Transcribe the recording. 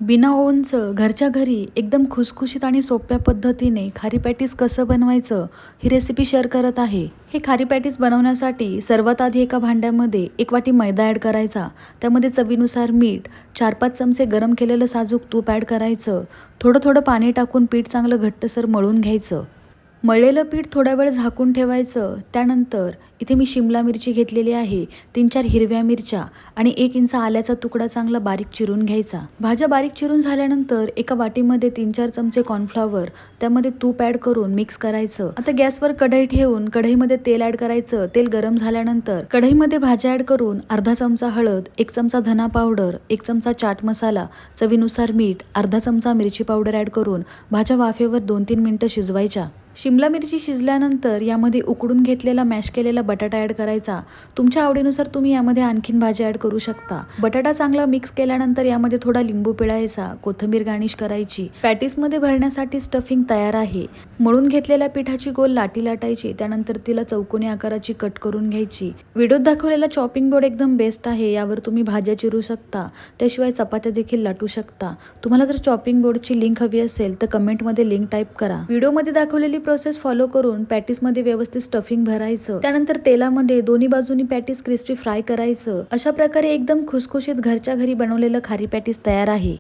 बिना ओव्हनचं घरच्या घरी एकदम खुसखुशीत आणि सोप्या पद्धतीने खारी पॅटीस कसं बनवायचं ही रेसिपी शेअर करत आहे। हे खारी पॅटीस बनवण्यासाठी सर्वात आधी एका भांड्यामध्ये 1 वाटी मैदा ॲड करायचा, त्यामध्ये चवीनुसार मीठ, 4-5 चमचे गरम केलेलं साजूक तूप ॲड करायचं, थोडं थोडं पाणी टाकून पीठ चांगलं घट्टसर मळून घ्यायचं। मळलेलं पीठ थोडा वेळ झाकून ठेवायचं। त्यानंतर इथे मी शिमला मिरची घेतलेली आहे, 3-4 हिरव्या मिरच्या आणि 1 इंच आल्याचा तुकडा चांगला बारीक चिरून घ्यायचा। भाज्या बारीक चिरून झाल्यानंतर एका वाटीमध्ये 3-4 चमचे कॉर्नफ्लॉवर, त्यामध्ये तूप ॲड करून मिक्स करायचं। आता गॅसवर कढई ठेवून कढईमध्ये तेल ॲड करायचं। तेल गरम झाल्यानंतर कढईमध्ये भाज्या ॲड करून अर्धा चमचा हळद, 1 चमचा धना पावडर, 1 चमचा चाट मसाला, चवीनुसार मीठ, अर्धा चमचा मिरची पावडर ॲड करून भाज्या वाफेवर 2-3 मिनिटं शिजवायच्या। शिमला मिरची शिजल्यानंतर यामध्ये उकडून घेतलेला मॅश केलेला बटाटा ॲड करायचा। तुमच्या आवडीनुसार तुम्ही यामध्ये आणखीन भाजी ॲड करू शकता। बटाटा चांगला मिक्स केल्यानंतर यामध्ये थोडा लिंबू पिळायचा, कोथिंबीर गार्निश करायची। पॅटीसमध्ये भरण्यासाठी स्टफिंग तयार आहे। मळून घेतलेल्या पिठाची गोल लाटी लाटायची, त्यानंतर तिला चौकोनी आकाराची कट करून घ्यायची। व्हिडिओत दाखवलेला चॉपिंग बोर्ड एकदम बेस्ट आहे, यावर तुम्ही भाज्या चिरू शकता, त्याशिवाय चपात्या देखील लाटू शकता। तुम्हाला जर चॉपिंग बोर्डची लिंक हवी असेल तर कमेंटमध्ये लिंक टाईप करा। व्हिडिओमध्ये दाखवलेली प्रोसेस फॉलो करून पॅटीसमध्ये व्यवस्थित स्टफिंग भरायचं, त्यानंतर तेलामध्ये दोन्ही बाजूनी पॅटीस क्रिस्पी फ्राय करायचं। अशा प्रकारे एकदम खुसखुशीत घरच्या घरी बनवलेलं खारी पॅटीस तयार आहे।